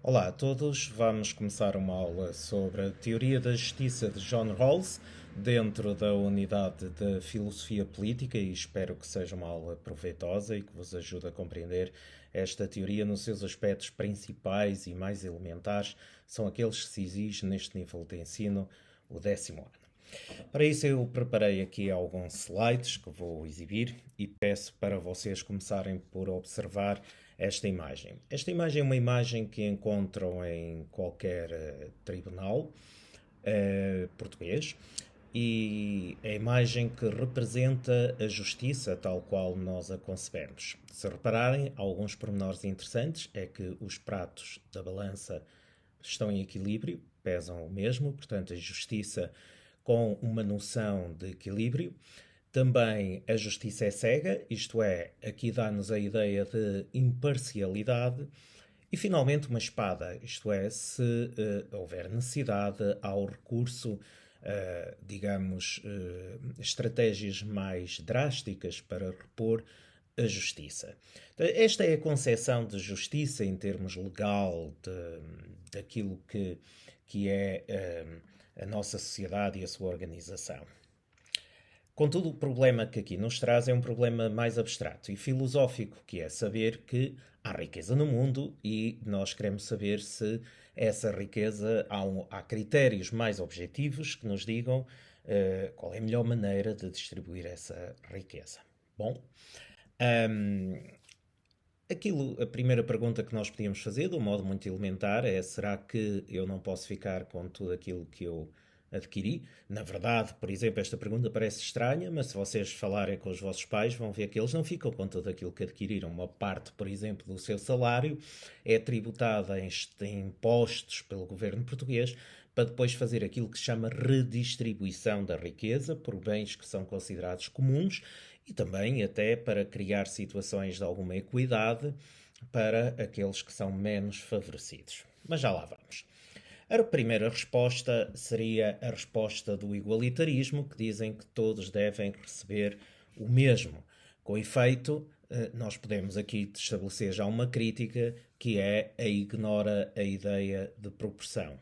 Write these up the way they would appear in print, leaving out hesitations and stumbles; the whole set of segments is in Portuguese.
Olá a todos, vamos começar uma aula sobre a teoria da justiça de John Rawls dentro da unidade de Filosofia Política e espero que seja uma aula proveitosa e que vos ajude a compreender esta teoria nos seus aspectos principais e mais elementares, são aqueles que se exigem neste nível de ensino, o 10º ano. Para isso eu preparei aqui alguns slides que vou exibir e peço para vocês começarem por observar esta imagem. Esta imagem é uma imagem que encontram em qualquer tribunal português e é a imagem que representa a justiça tal qual nós a concebemos. Se repararem, alguns pormenores interessantes é que os pratos da balança estão em equilíbrio, pesam o mesmo, portanto a justiça com uma noção de equilíbrio. Também a justiça é cega, isto é, aqui dá-nos a ideia de imparcialidade. E finalmente uma espada, isto é, se houver necessidade ao recurso, digamos, estratégias mais drásticas para repor a justiça. Então, esta é a concepção de justiça em termos legal daquilo que é a nossa sociedade e a sua organização. Contudo, o problema que aqui nos traz é um problema mais abstrato e filosófico, que é saber que há riqueza no mundo e nós queremos saber se essa riqueza há critérios mais objetivos que nos digam qual é a melhor maneira de distribuir essa riqueza. Bom, a primeira pergunta que nós podíamos fazer, de um modo muito elementar, é: será que eu não posso ficar com tudo aquilo que eu adquiri? Na verdade, por exemplo, esta pergunta parece estranha, mas se vocês falarem com os vossos pais, vão ver que eles não ficam com tudo aquilo que adquiriram. Uma parte, por exemplo, do seu salário é tributada em impostos pelo governo português para depois fazer aquilo que se chama redistribuição da riqueza por bens que são considerados comuns e também até para criar situações de alguma equidade para aqueles que são menos favorecidos. Mas já lá vamos. A primeira resposta seria a resposta do igualitarismo, que dizem que todos devem receber o mesmo. Com efeito, nós podemos aqui estabelecer já uma crítica que é a ignora a ideia de proporção.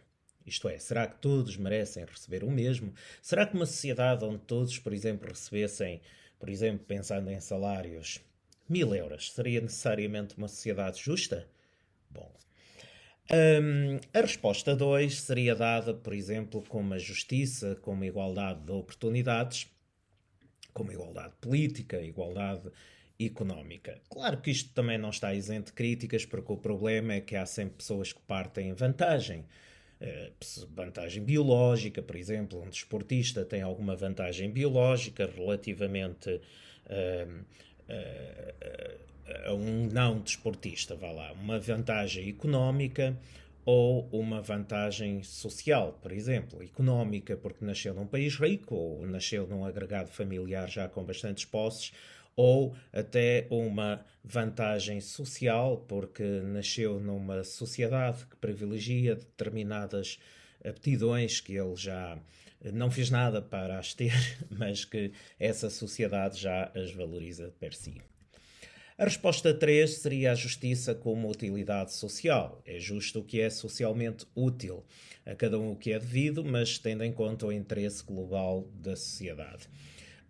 Isto é, será que todos merecem receber o mesmo? Será que uma sociedade onde todos, por exemplo, recebessem, por exemplo, pensando em salários, 1000 euros, seria necessariamente uma sociedade justa? Bom, a resposta 2 seria dada, por exemplo, como a justiça, como a igualdade de oportunidades, como a igualdade política, a igualdade económica. Claro que isto também não está isento de críticas, porque o problema é que há sempre pessoas que partem em vantagem. Vantagem biológica, por exemplo, um desportista tem alguma vantagem biológica relativamente a um não desportista, vá lá, uma vantagem económica ou uma vantagem social, por exemplo, económica porque nasceu num país rico ou nasceu num agregado familiar já com bastantes posses, ou até uma vantagem social porque nasceu numa sociedade que privilegia determinadas aptidões que ele já não fez nada para as ter, mas que essa sociedade já as valoriza per si. A resposta 3 seria a justiça como utilidade social. É justo o que é socialmente útil, a cada um o que é devido, mas tendo em conta o interesse global da sociedade.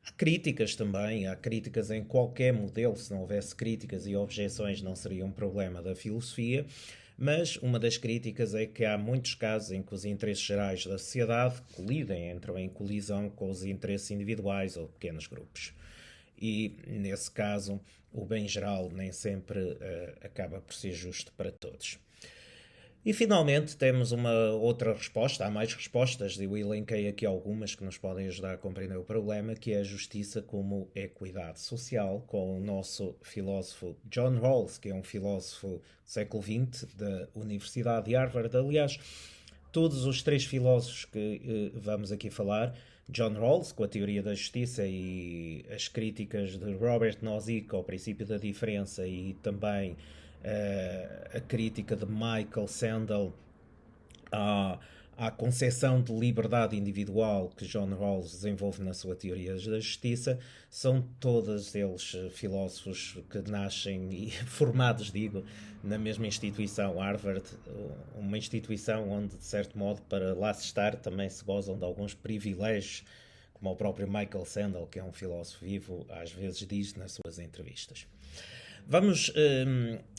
Há críticas também, há críticas em qualquer modelo. Se não houvesse críticas e objeções não seria um problema da filosofia, mas uma das críticas é que há muitos casos em que os interesses gerais da sociedade colidem, entram em colisão com os interesses individuais ou pequenos grupos. E, nesse caso, o bem geral nem sempre acaba por ser justo para todos. E, finalmente, temos uma outra resposta. Há mais respostas, eu elenquei aqui algumas que nos podem ajudar a compreender o problema, que é a justiça como equidade social, com o nosso filósofo John Rawls, que é um filósofo do século XX da Universidade de Harvard. Aliás, todos os três filósofos que vamos aqui falar, John Rawls, com a teoria da justiça e as críticas de Robert Nozick ao princípio da diferença e também a crítica de Michael Sandel à concepção de liberdade individual que John Rawls desenvolve na sua teoria da justiça, são todos eles filósofos que nascem e formados, digo, na mesma instituição, Harvard, uma instituição onde, de certo modo, para lá se estar, também se gozam de alguns privilégios, como o próprio Michael Sandel, que é um filósofo vivo, às vezes diz nas suas entrevistas. Vamos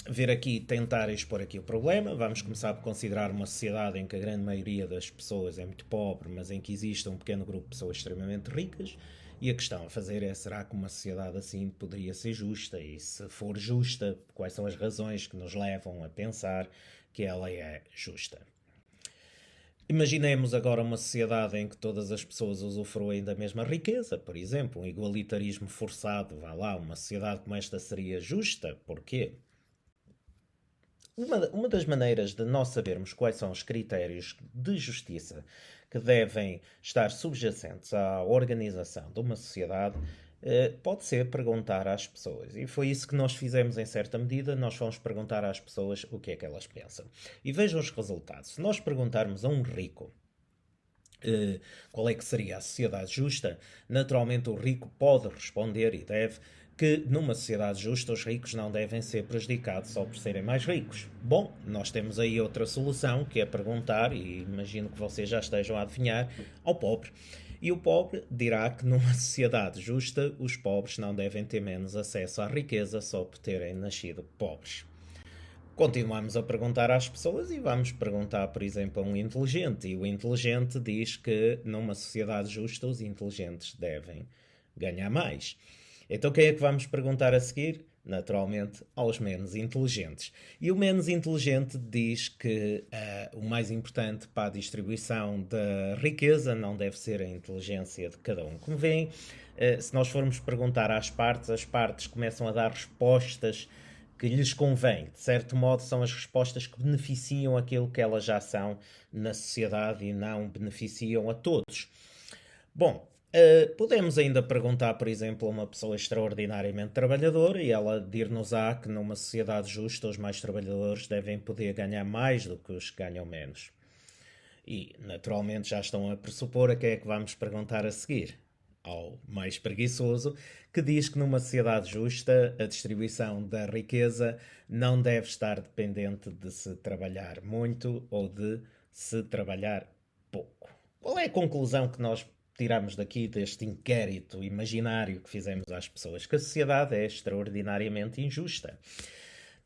ver aqui, tentar expor aqui o problema. Vamos começar por considerar uma sociedade em que a grande maioria das pessoas é muito pobre, mas em que existe um pequeno grupo de pessoas extremamente ricas. E a questão a fazer é, será que uma sociedade assim poderia ser justa? E se for justa, quais são as razões que nos levam a pensar que ela é justa? Imaginemos agora uma sociedade em que todas as pessoas usufruem da mesma riqueza, por exemplo, um igualitarismo forçado, vá lá, uma sociedade como esta seria justa. Porquê? Uma das maneiras de nós sabermos quais são os critérios de justiça que devem estar subjacentes à organização de uma sociedade pode ser perguntar às pessoas. E foi isso que nós fizemos em certa medida. Nós fomos perguntar às pessoas o que é que elas pensam. E vejam os resultados. Se nós perguntarmos a um rico qual é que seria a sociedade justa, naturalmente o rico pode responder e deve que numa sociedade justa os ricos não devem ser prejudicados só por serem mais ricos. Bom, nós temos aí outra solução, que é perguntar, e imagino que vocês já estejam a adivinhar, ao pobre. E o pobre dirá que numa sociedade justa os pobres não devem ter menos acesso à riqueza só por terem nascido pobres. Continuamos a perguntar às pessoas e vamos perguntar, por exemplo, a um inteligente. E o inteligente diz que numa sociedade justa os inteligentes devem ganhar mais. Então quem é que vamos perguntar a seguir? Naturalmente, aos menos inteligentes. E o menos inteligente diz que o mais importante para a distribuição da riqueza não deve ser a inteligência de cada um. Como veem, se nós formos perguntar às partes, as partes começam a dar respostas que lhes convém. De certo modo, são as respostas que beneficiam aquilo que elas já são na sociedade e não beneficiam a todos. Bom, podemos ainda perguntar, por exemplo, a uma pessoa extraordinariamente trabalhadora e ela dir-nos-á que numa sociedade justa os mais trabalhadores devem poder ganhar mais do que os que ganham menos. E, naturalmente, já estão a pressupor a quem é que vamos perguntar a seguir. Ao mais preguiçoso, que diz que numa sociedade justa a distribuição da riqueza não deve estar dependente de se trabalhar muito ou de se trabalhar pouco. Qual é a conclusão que nós tiramos daqui deste inquérito imaginário que fizemos às pessoas? Que a sociedade é extraordinariamente injusta.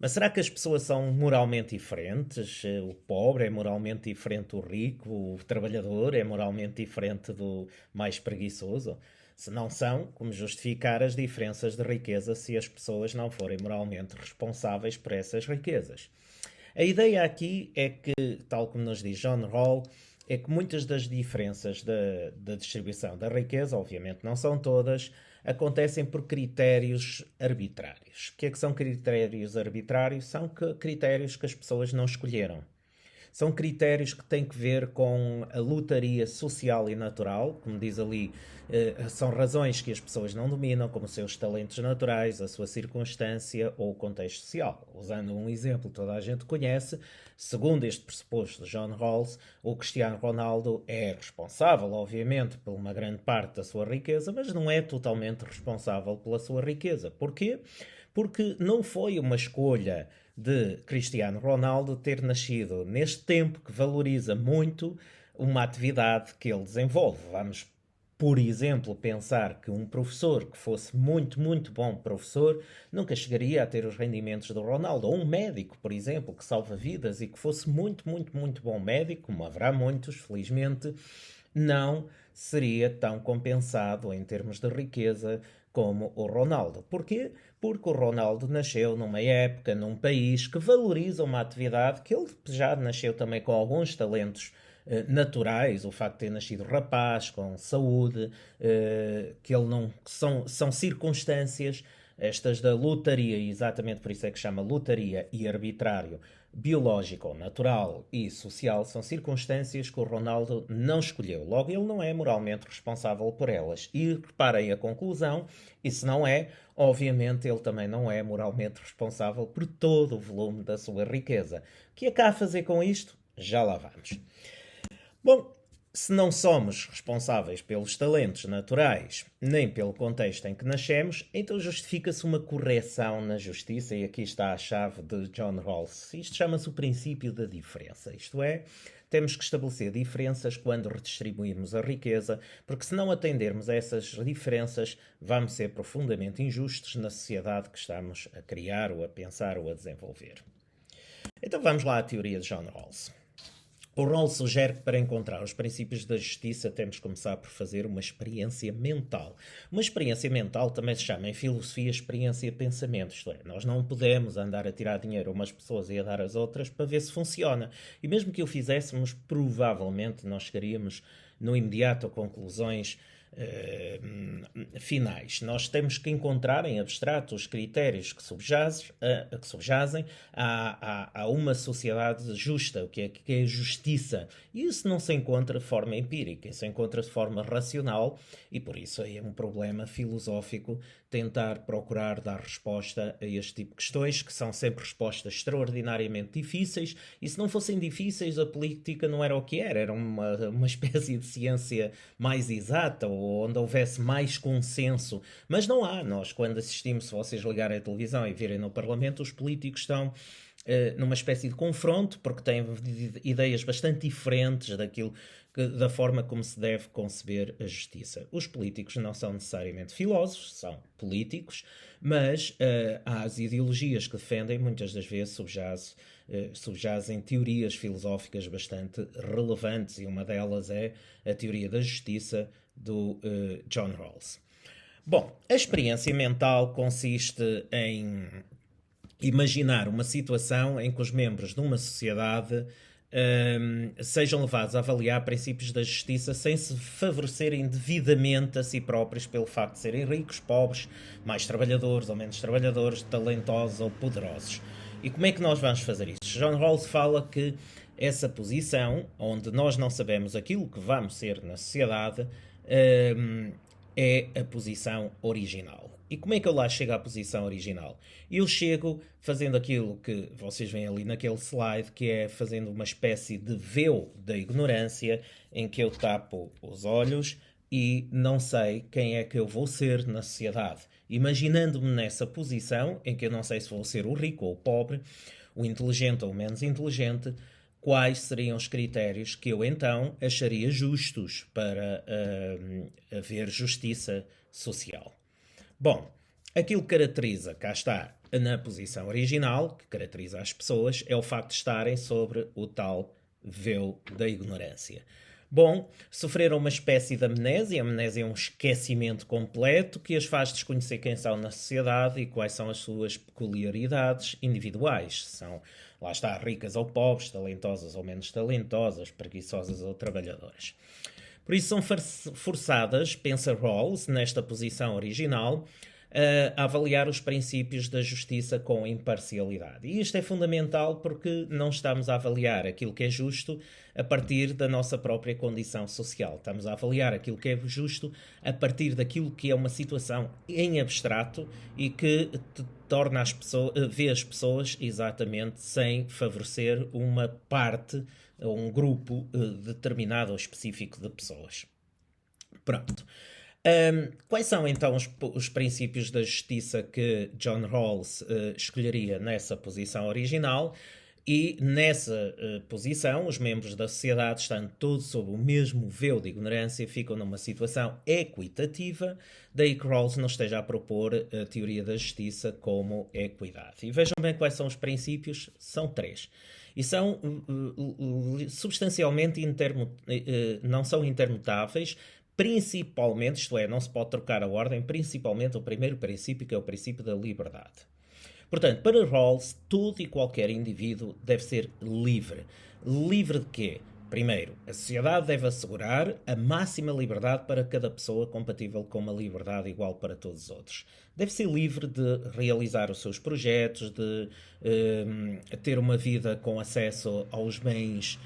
Mas será que as pessoas são moralmente diferentes? O pobre é moralmente diferente do rico? O trabalhador é moralmente diferente do mais preguiçoso? Se não são, como justificar as diferenças de riqueza se as pessoas não forem moralmente responsáveis por essas riquezas? A ideia aqui é que, tal como nos diz John Rawls, é que muitas das diferenças da distribuição da riqueza, obviamente não são todas, acontecem por critérios arbitrários. O que é que são critérios arbitrários? São critérios que as pessoas não escolheram. São critérios que têm que ver com a lotaria social e natural, como diz ali, são razões que as pessoas não dominam, como os seus talentos naturais, a sua circunstância ou o contexto social. Usando um exemplo que toda a gente conhece, segundo este pressuposto de John Rawls, o Cristiano Ronaldo é responsável, obviamente, por uma grande parte da sua riqueza, mas não é totalmente responsável pela sua riqueza. Porquê? Porque não foi uma escolha de Cristiano Ronaldo ter nascido neste tempo que valoriza muito uma atividade que ele desenvolve. Vamos, por exemplo, pensar que um professor que fosse muito, muito bom professor nunca chegaria a ter os rendimentos do Ronaldo. Ou um médico, por exemplo, que salva vidas e que fosse muito, muito, muito bom médico, como haverá muitos, felizmente, não seria tão compensado em termos de riqueza como o Ronaldo. Porquê? Porque o Ronaldo nasceu numa época, num país que valoriza uma atividade que ele já nasceu também com alguns talentos naturais, o facto de ter nascido rapaz, com saúde, que ele não são circunstâncias estas da lotaria, e exatamente por isso é que chama lotaria e arbitrário, biológico, natural e social, são circunstâncias que o Ronaldo não escolheu. Logo, ele não é moralmente responsável por elas. E reparem a conclusão, e se não é, obviamente ele também não é moralmente responsável por todo o volume da sua riqueza. O que é que há a fazer com isto? Já lá vamos. Bom, se não somos responsáveis pelos talentos naturais, nem pelo contexto em que nascemos, então justifica-se uma correção na justiça, e aqui está a chave de John Rawls. Isto chama-se o princípio da diferença, isto é, temos que estabelecer diferenças quando redistribuirmos a riqueza, porque se não atendermos a essas diferenças, vamos ser profundamente injustos na sociedade que estamos a criar, ou a pensar, ou a desenvolver. Então vamos lá à teoria de John Rawls. O Rawls sugere que para encontrar os princípios da justiça temos que começar por fazer uma experiência mental. Uma experiência mental também se chama em filosofia experiência-pensamento, isto é, nós não podemos andar a tirar dinheiro a umas pessoas e a dar às outras para ver se funciona. E mesmo que o fizéssemos, provavelmente nós chegaríamos no imediato a conclusões finais. Nós temos que encontrar em abstrato os critérios que subjazem a uma sociedade justa, o que é justiça. E isso não se encontra de forma empírica, isso se encontra de forma racional, e por isso aí é um problema filosófico tentar procurar dar resposta a este tipo de questões, que são sempre respostas extraordinariamente difíceis, e se não fossem difíceis a política não era o que era uma espécie de ciência mais exata, ou onde houvesse mais consenso, mas não há. Nós, quando assistimos, se vocês ligarem a televisão e virem no Parlamento, os políticos estão numa espécie de confronto, porque têm ideias bastante diferentes da forma como se deve conceber a justiça. Os políticos não são necessariamente filósofos, são políticos, mas as ideologias que defendem muitas das vezes subjazem teorias filosóficas bastante relevantes, e uma delas é a teoria da justiça do John Rawls. Bom, a experiência mental consiste em imaginar uma situação em que os membros de uma sociedade sejam levados a avaliar princípios da justiça sem se favorecerem devidamente a si próprios pelo facto de serem ricos, pobres, mais trabalhadores ou menos trabalhadores, talentosos ou poderosos. E como é que nós vamos fazer isso? John Rawls fala que essa posição, onde nós não sabemos aquilo que vamos ser na sociedade, é a posição original. E como é que eu lá chego à posição original? Eu chego fazendo aquilo que vocês veem ali naquele slide, que é fazendo uma espécie de véu da ignorância, em que eu tapo os olhos e não sei quem é que eu vou ser na sociedade. Imaginando-me nessa posição, em que eu não sei se vou ser o rico ou o pobre, o inteligente ou o menos inteligente, quais seriam os critérios que eu então acharia justos para haver justiça social. Bom, aquilo que caracteriza, cá está, na posição original, que caracteriza as pessoas, é o facto de estarem sobre o tal véu da ignorância. Bom, sofreram uma espécie de amnésia. A amnésia é um esquecimento completo que as faz desconhecer quem são na sociedade e quais são as suas peculiaridades individuais. São, lá está, ricas ou pobres, talentosas ou menos talentosas, preguiçosas ou trabalhadoras. Por isso são forçadas, pensa Rawls, nesta posição original, a avaliar os princípios da justiça com imparcialidade. E isto é fundamental porque não estamos a avaliar aquilo que é justo a partir da nossa própria condição social. Estamos a avaliar aquilo que é justo a partir daquilo que é uma situação em abstrato e que torna vê as pessoas exatamente sem favorecer uma parte ou um grupo determinado ou específico de pessoas. Pronto. Quais são então os princípios da justiça que John Rawls escolheria nessa posição original? E nessa posição, os membros da sociedade, estando todos sob o mesmo véu de ignorância, ficam numa situação equitativa, daí que Rawls não esteja a propor a teoria da justiça como equidade. E vejam bem quais são os princípios, são 3. E são substancialmente não são intermutáveis, principalmente, isto é, não se pode trocar a ordem, principalmente o primeiro princípio, que é o princípio da liberdade. Portanto, para Rawls, todo e qualquer indivíduo deve ser livre. Livre de quê? Primeiro, a sociedade deve assegurar a máxima liberdade para cada pessoa, compatível com uma liberdade igual para todos os outros. Deve ser livre de realizar os seus projetos, de ter uma vida com acesso aos bens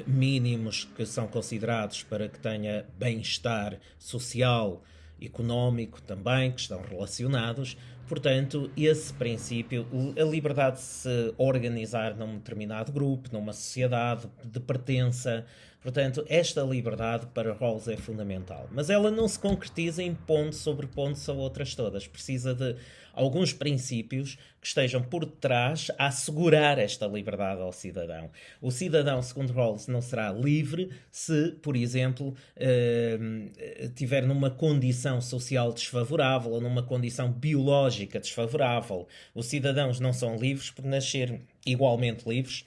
mínimos que são considerados para que tenha bem-estar social, económico também, que estão relacionados. Portanto, esse princípio, a liberdade de se organizar num determinado grupo, numa sociedade de pertença, Portanto, esta liberdade para Rawls é fundamental. Mas ela não se concretiza em ponto sobre ponto a outras todas. Precisa de alguns princípios que estejam por detrás a assegurar esta liberdade ao cidadão. O cidadão, segundo Rawls, não será livre se, por exemplo, estiver numa condição social desfavorável ou numa condição biológica desfavorável. Os cidadãos não são livres por nascer igualmente livres,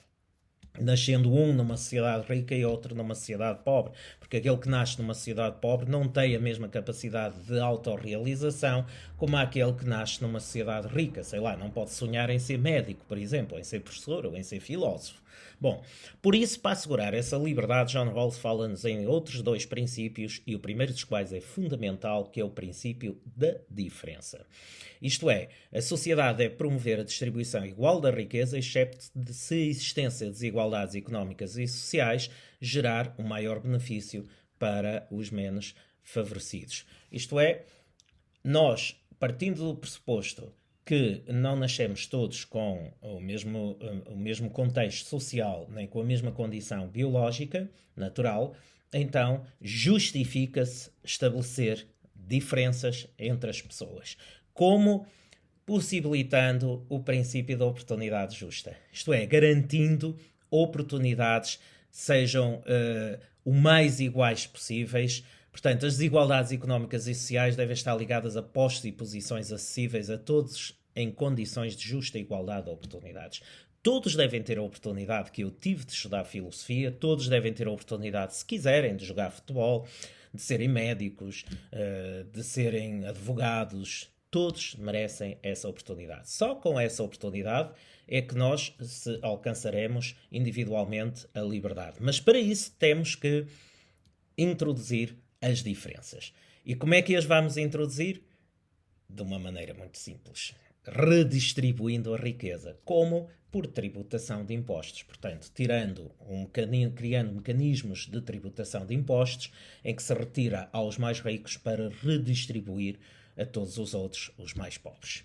nascendo um numa sociedade rica e outro numa sociedade pobre, porque aquele que nasce numa sociedade pobre não tem a mesma capacidade de autorrealização como aquele que nasce numa sociedade rica, sei lá, não pode sonhar em ser médico, por exemplo, em ser professor ou em ser filósofo. Bom, por isso, para assegurar essa liberdade, John Rawls fala-nos em outros dois princípios, e o primeiro dos quais é fundamental, que é o princípio da diferença. Isto é, a sociedade deve promover a distribuição igual da riqueza, excepto de se a existência de desigualdades económicas e sociais gerar um maior benefício para os menos favorecidos. Isto é, nós, partindo do pressuposto que não nascemos todos com o mesmo contexto social, nem com a mesma condição biológica, natural, então justifica-se estabelecer diferenças entre as pessoas. Como? Possibilitando o princípio da oportunidade justa. Isto é, garantindo oportunidades sejam o mais iguais possíveis. Portanto, as desigualdades económicas e sociais devem estar ligadas a postos e posições acessíveis a todos em condições de justa igualdade de oportunidades. Todos devem ter a oportunidade que eu tive de estudar filosofia, todos devem ter a oportunidade, se quiserem, de jogar futebol, de serem médicos, de serem advogados. Todos merecem essa oportunidade. Só com essa oportunidade é que nós alcançaremos individualmente a liberdade. Mas para isso temos que introduzir as diferenças. E como é que as vamos introduzir? De uma maneira muito simples. Redistribuindo a riqueza. Como? Por tributação de impostos. Portanto, criando mecanismos de tributação de impostos em que se retira aos mais ricos para redistribuir a todos os outros, os mais pobres.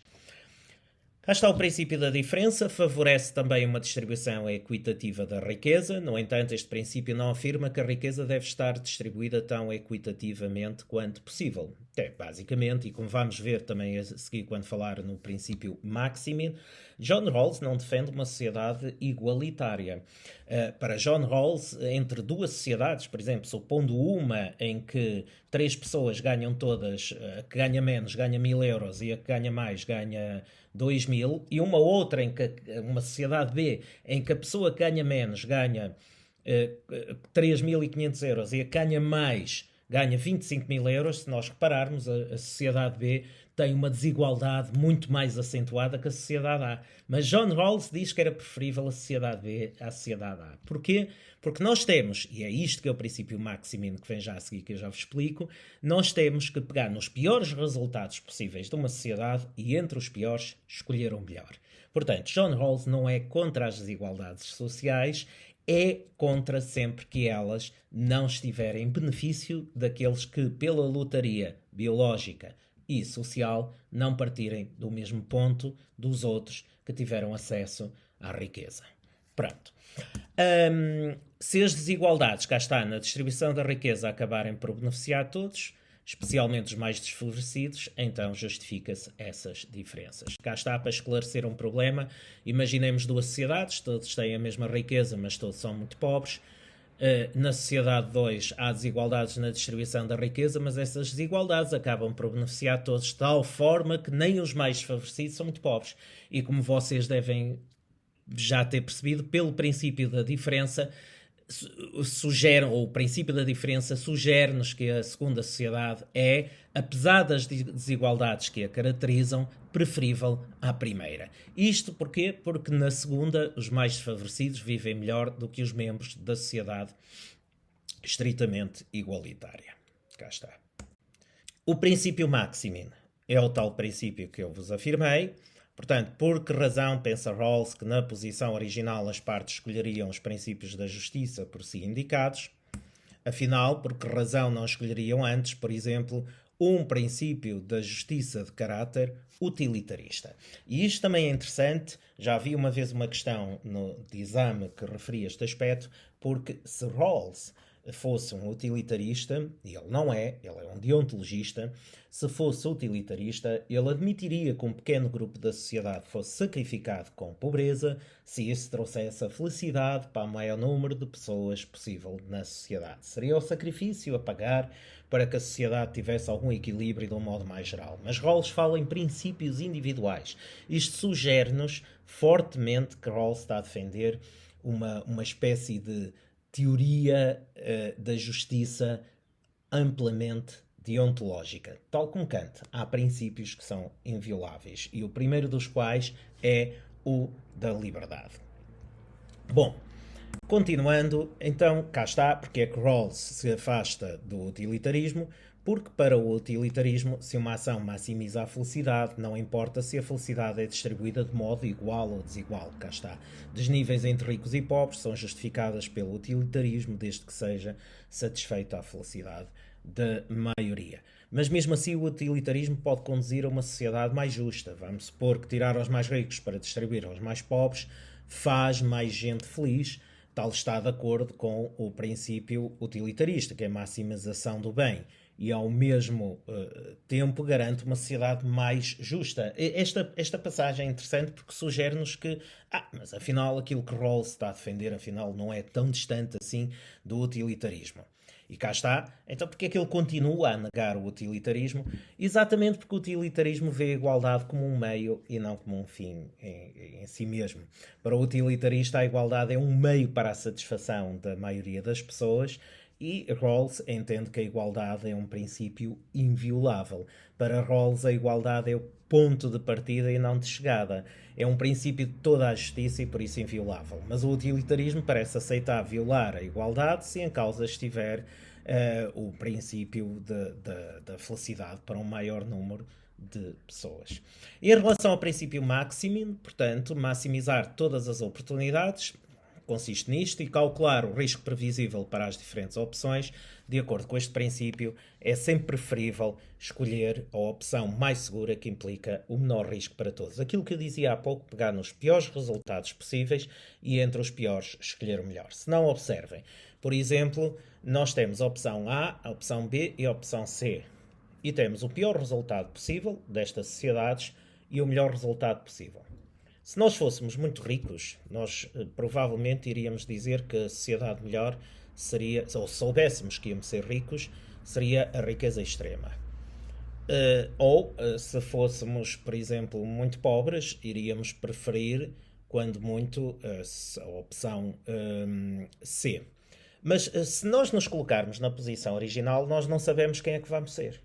Cá está o princípio da diferença, favorece também uma distribuição equitativa da riqueza. No entanto, este princípio não afirma que a riqueza deve estar distribuída tão equitativamente quanto possível. Basicamente, e como vamos ver também a seguir quando falar no princípio Maximin, John Rawls não defende uma sociedade igualitária. Para John Rawls, entre duas sociedades, por exemplo, supondo uma em que 3 pessoas ganham todas, a que ganha menos ganha 1.000 euros e a que ganha mais ganha 2.000, e uma outra, uma sociedade B, em que a pessoa que ganha menos ganha 3.500 euros e a que ganha mais ganha 25.000 euros, se nós repararmos, a sociedade B tem uma desigualdade muito mais acentuada que a sociedade A. Mas John Rawls diz que era preferível a sociedade B à sociedade A. Porquê? Porque nós temos, e é isto que é o princípio Maximin, que vem já a seguir, que eu já vos explico, nós temos que pegar nos piores resultados possíveis de uma sociedade e entre os piores escolher o melhor. Portanto, John Rawls não é contra as desigualdades sociais, é contra sempre que elas não estiverem em benefício daqueles que, pela lotaria biológica e social, não partirem do mesmo ponto dos outros que tiveram acesso à riqueza. Pronto. Se as desigualdades, cá está, na distribuição da riqueza acabarem por beneficiar todos, especialmente os mais desfavorecidos, então justifica-se essas diferenças. Cá está para esclarecer um problema. Imaginemos duas sociedades, todos têm a mesma riqueza, mas todos são muito pobres. Na sociedade 2 há desigualdades na distribuição da riqueza, mas essas desigualdades acabam por beneficiar todos de tal forma que nem os mais desfavorecidos são muito pobres. E como vocês devem já ter percebido, pelo princípio da diferença, o princípio da diferença sugere-nos que a segunda sociedade é, apesar das desigualdades que a caracterizam, preferível à primeira. Isto porquê? Porque na segunda os mais desfavorecidos vivem melhor do que os membros da sociedade estritamente igualitária. Cá está. O princípio Maximin é o tal princípio que eu vos afirmei. Portanto, por que razão pensa Rawls que na posição original as partes escolheriam os princípios da justiça por si indicados? Afinal, por que razão não escolheriam antes, por exemplo, um princípio da justiça de caráter utilitarista? E isto também é interessante, já vi uma vez uma questão de exame que referia este aspecto, porque se Rawls fosse um utilitarista, e ele não é, ele é um deontologista, se fosse utilitarista, ele admitiria que um pequeno grupo da sociedade fosse sacrificado com pobreza se isso trouxesse a felicidade para o maior número de pessoas possível na sociedade. Seria o sacrifício a pagar para que a sociedade tivesse algum equilíbrio de um modo mais geral. Mas Rawls fala em princípios individuais. Isto sugere-nos fortemente que Rawls está a defender uma espécie de teoria da justiça amplamente deontológica. Tal como Kant, há princípios que são invioláveis, e o primeiro dos quais é o da liberdade. Bom, continuando, então, cá está, porque é que Rawls se afasta do utilitarismo, porque para o utilitarismo, se uma ação maximiza a felicidade, não importa se a felicidade é distribuída de modo igual ou desigual, cá está. Desníveis entre ricos e pobres são justificadas pelo utilitarismo, desde que seja satisfeita a felicidade da maioria. Mas mesmo assim o utilitarismo pode conduzir a uma sociedade mais justa. Vamos supor que tirar aos mais ricos para distribuir aos mais pobres faz mais gente feliz. Tal está de acordo com o princípio utilitarista, que é a maximização do bem, e ao mesmo tempo garante uma sociedade mais justa. Esta passagem é interessante porque sugere-nos que, mas afinal aquilo que Rawls está a defender, afinal não é tão distante assim do utilitarismo. E cá está, então porque é que ele continua a negar o utilitarismo? Exatamente porque o utilitarismo vê a igualdade como um meio e não como um fim em si mesmo. Para o utilitarista, a igualdade é um meio para a satisfação da maioria das pessoas, e Rawls entende que a igualdade é um princípio inviolável. Para Rawls, a igualdade é o ponto de partida e não de chegada. É um princípio de toda a justiça e por isso inviolável. Mas o utilitarismo parece aceitar violar a igualdade se em causa estiver o princípio da felicidade para um maior número de pessoas. E em relação ao princípio maximin, portanto, maximizar todas as oportunidades, consiste nisto, e calcular o risco previsível para as diferentes opções. De acordo com este princípio, é sempre preferível escolher a opção mais segura, que implica o menor risco para todos. Aquilo que eu dizia há pouco, pegar nos piores resultados possíveis e entre os piores escolher o melhor. Se não, observem. Por exemplo, nós temos a opção A, a opção B e a opção C. E temos o pior resultado possível destas sociedades e o melhor resultado possível. Se nós fôssemos muito ricos, nós provavelmente iríamos dizer que a sociedade melhor seria, ou se soubéssemos que íamos ser ricos, seria a riqueza extrema. Se fôssemos, por exemplo, muito pobres, iríamos preferir, quando muito, a opção C. Mas se nós nos colocarmos na posição original, nós não sabemos quem é que vamos ser.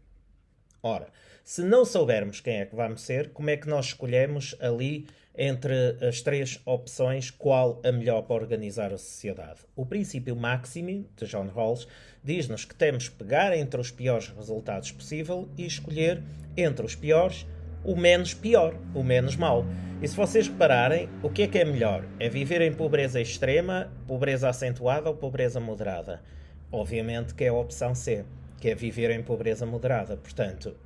Ora, se não soubermos quem é que vamos ser, como é que nós escolhemos ali entre as três opções qual a melhor para organizar a sociedade? O princípio máximo de John Rawls diz-nos que temos que pegar entre os piores resultados possível e escolher entre os piores o menos pior, o menos mau. E se vocês repararem, o que é melhor? É viver em pobreza extrema, pobreza acentuada ou pobreza moderada? Obviamente que é a opção C, que é viver em pobreza moderada. Portanto,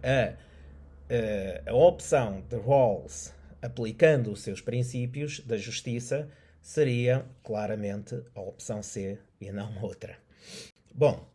a opção de Rawls, aplicando os seus princípios da justiça, seria claramente a opção C e não outra. Bom,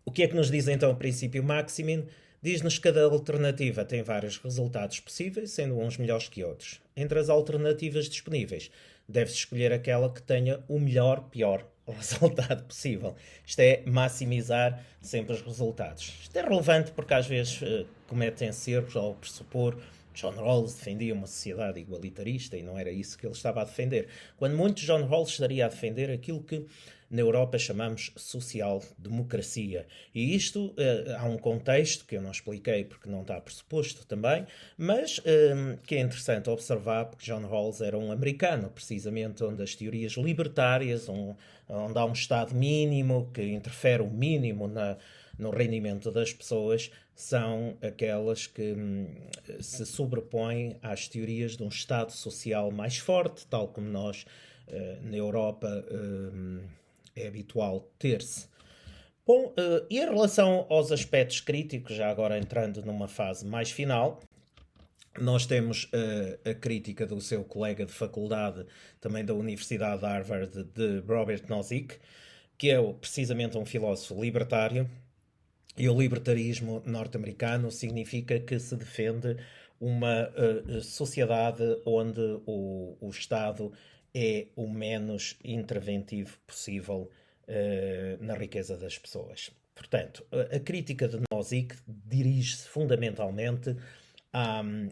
o que é que nos diz então o princípio maximin? Diz-nos que cada alternativa tem vários resultados possíveis, sendo uns melhores que outros. Entre as alternativas disponíveis, deve-se escolher aquela que tenha o melhor, pior resultado possível. Isto é maximizar sempre os resultados. Isto é relevante porque às vezes cometem-se erros ao pressupor John Rawls defendia uma sociedade igualitarista e não era isso que ele estava a defender. Quando muito John Rawls estaria a defender aquilo que na Europa chamamos social-democracia. E isto há um contexto que eu não expliquei porque não está pressuposto também, mas que é interessante observar porque John Rawls era um americano, precisamente onde as teorias libertárias, onde há um Estado mínimo que interfere o mínimo no rendimento das pessoas, são aquelas que se sobrepõem às teorias de um Estado social mais forte, tal como nós na Europa é habitual ter-se. Bom, e em relação aos aspectos críticos, já agora entrando numa fase mais final, nós temos a crítica do seu colega de faculdade, também da Universidade de Harvard, de Robert Nozick, que é precisamente um filósofo libertário, e o libertarismo norte-americano significa que se defende uma sociedade onde o Estado é o menos interventivo possível na riqueza das pessoas. Portanto, a crítica de Nozick dirige-se fundamentalmente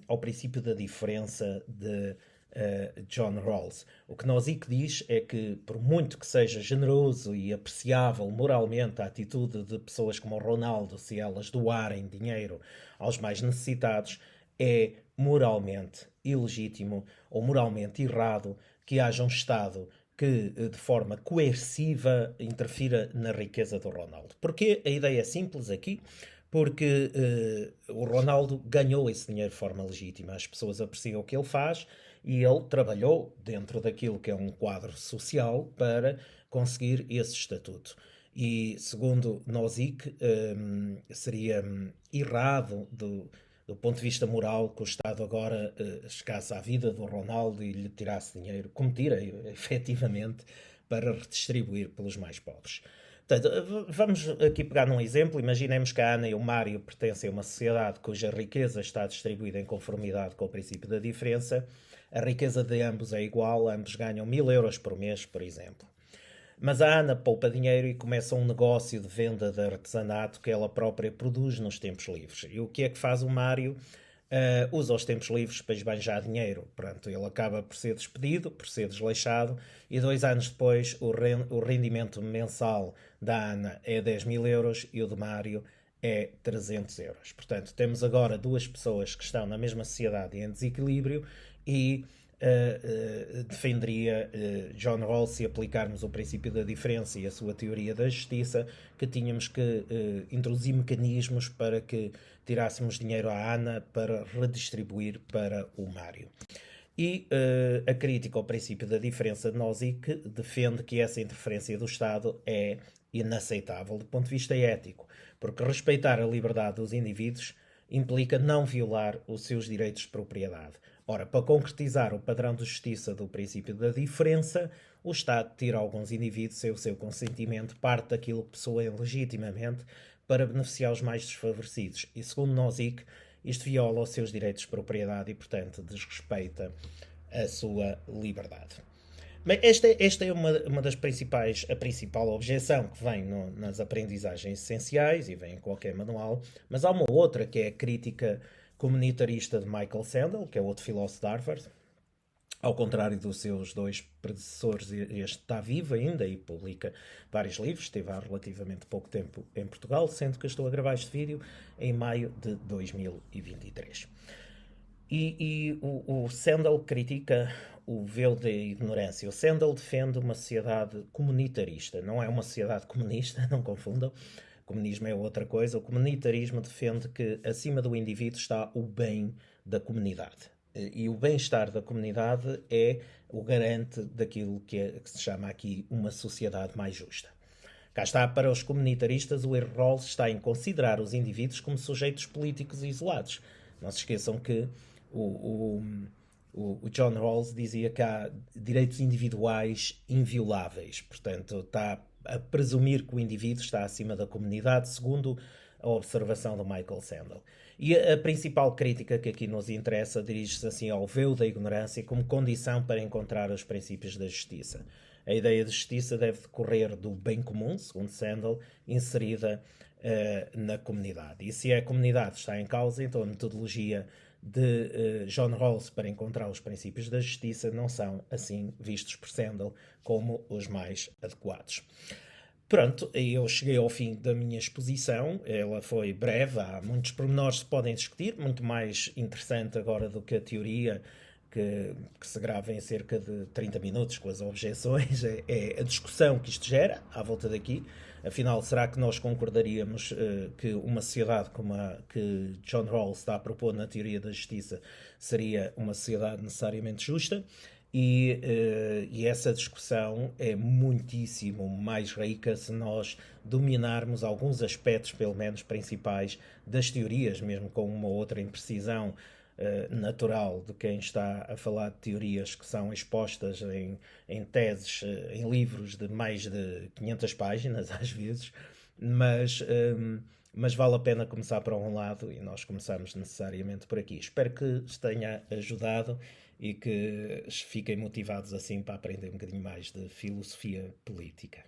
ao princípio da diferença de John Rawls. O que Nozick diz é que, por muito que seja generoso e apreciável moralmente a atitude de pessoas como o Ronaldo, se elas doarem dinheiro aos mais necessitados, é moralmente ilegítimo ou moralmente errado que haja um Estado que, de forma coerciva, interfira na riqueza do Ronaldo. Porque a ideia é simples aqui, porque o Ronaldo ganhou esse dinheiro de forma legítima. As pessoas apreciam o que ele faz e ele trabalhou dentro daquilo que é um quadro social para conseguir esse estatuto. E, segundo Nozick, seria errado do ponto de vista moral que o Estado agora chegasse à vida do Ronaldo e lhe tirasse dinheiro, como tira, efetivamente, para redistribuir pelos mais pobres. Portanto, vamos aqui pegar num exemplo. Imaginemos que a Ana e o Mário pertencem a uma sociedade cuja riqueza está distribuída em conformidade com o princípio da diferença. A riqueza de ambos é igual, ambos ganham 1000 euros por mês, por exemplo. Mas a Ana poupa dinheiro e começa um negócio de venda de artesanato que ela própria produz nos tempos livres. E o que é que faz o Mário? Usa os tempos livres para esbanjar dinheiro. Pronto, ele acaba por ser despedido, por ser desleixado, e 2 anos depois o rendimento mensal da Ana é 10.000 euros e o de Mário é 300 euros. Portanto, temos agora duas pessoas que estão na mesma sociedade em desequilíbrio e defenderia John Rawls, se aplicarmos o princípio da diferença e a sua teoria da justiça, que tínhamos que introduzir mecanismos para que tirássemos dinheiro à Ana para redistribuir para o Mário. E a crítica ao princípio da diferença de Nozick defende que essa interferência do Estado é inaceitável do ponto de vista ético, porque respeitar a liberdade dos indivíduos implica não violar os seus direitos de propriedade. Ora, para concretizar o padrão de justiça do princípio da diferença, o Estado tira a alguns indivíduos, sem o seu consentimento, parte daquilo que possuem legitimamente para beneficiar os mais desfavorecidos. E, segundo Nozick, isto viola os seus direitos de propriedade e, portanto, desrespeita a sua liberdade. Bem, esta é uma das principais, a principal objeção que vem nas aprendizagens essenciais e vem em qualquer manual, mas há uma outra que é a crítica comunitarista de Michael Sandel, que é outro filósofo de Harvard. Ao contrário dos seus dois predecessores, este está vivo ainda e publica vários livros. Esteve há relativamente pouco tempo em Portugal, sendo que eu estou a gravar este vídeo em maio de 2023. O Sandel critica o véu da ignorância. O Sandel defende uma sociedade comunitarista. Não é uma sociedade comunista, não confundam. O comunismo é outra coisa. O comunitarismo defende que acima do indivíduo está o bem da comunidade. E o bem-estar da comunidade é o garante daquilo que se chama aqui uma sociedade mais justa. Cá está, para os comunitaristas, o erro Rawls está em considerar os indivíduos como sujeitos políticos isolados. Não se esqueçam que o John Rawls dizia que há direitos individuais invioláveis. Portanto, está a presumir que o indivíduo está acima da comunidade, segundo a observação do Michael Sandel. E a principal crítica que aqui nos interessa dirige-se assim ao véu da ignorância como condição para encontrar os princípios da justiça. A ideia de justiça deve decorrer do bem comum, segundo Sandel, inserida na comunidade. E se a comunidade está em causa, então a metodologia de John Rawls para encontrar os princípios da justiça não são, assim, vistos por Sandel como os mais adequados. Pronto, eu cheguei ao fim da minha exposição. Ela foi breve, há muitos pormenores que se podem discutir, muito mais interessante agora do que a teoria que se grava em cerca de 30 minutos com as objeções, é a discussão que isto gera à volta daqui. Afinal, será que nós concordaríamos que uma sociedade como a que John Rawls está a propor na teoria da justiça seria uma sociedade necessariamente justa? E essa discussão é muitíssimo mais rica se nós dominarmos alguns aspectos, pelo menos principais, das teorias, mesmo com uma outra imprecisão natural de quem está a falar de teorias que são expostas em teses, em livros de mais de 500 páginas, às vezes, mas, mas vale a pena começar por um lado e nós começamos necessariamente por aqui. Espero que os tenha ajudado e que fiquem motivados assim para aprender um bocadinho mais de filosofia política.